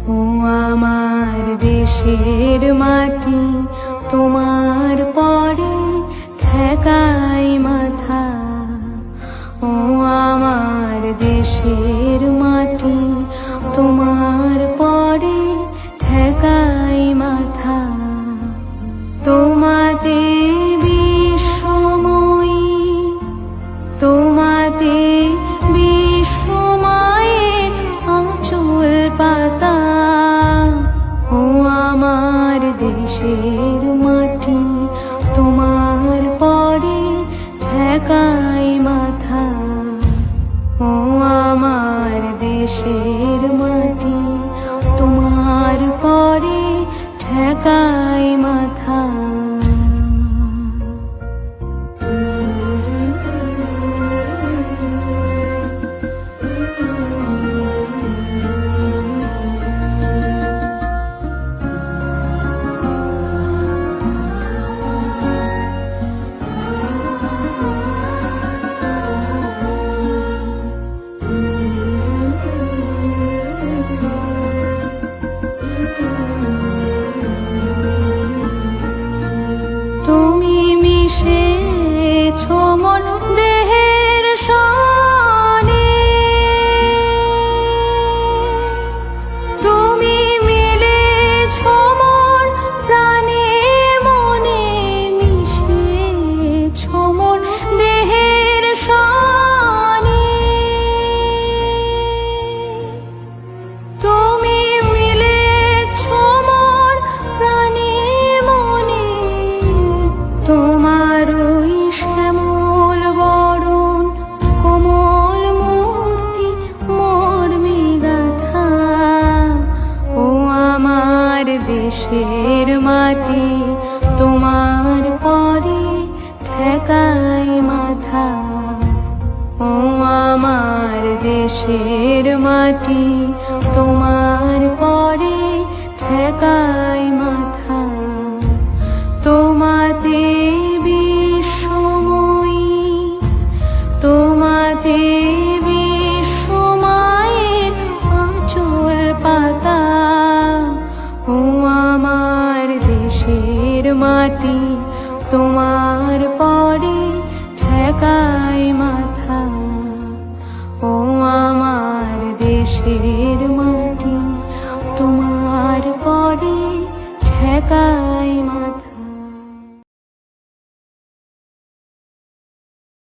ও আমার দেশের মাটি, তোমার পরে ঠেকাই মাথা। ও আমার দেশের মাটি, তোমার পরে ঠেকাই মাথা। তোমাতে বিশ্বময়ী, তোমাতে বিশ্বমায়ের আঁচল পাতা। ও আমার দেশের মাটি, তোমার পরে ঠেকাই মাথা। ও আমার দেশের মাটি, তোমার পরে ঠেকাই মাথা। তুমি মিশেছো মোর দেহের সনে, তুমি মিলেছো মোর প্রাণে মনে, মিশেছো মোর দেহের সনে। তুমি মিলেছো মোর প্রাণে মনে, তোমার ওই শ্যামল বরণ কোমল মূর্তি মর্মে গাথা। ও আমার দেশের মাটি, তোমার পরে ঠেকাই মাথা। ও আমার দেশের মাটি, তোমার পরে ঠেকাই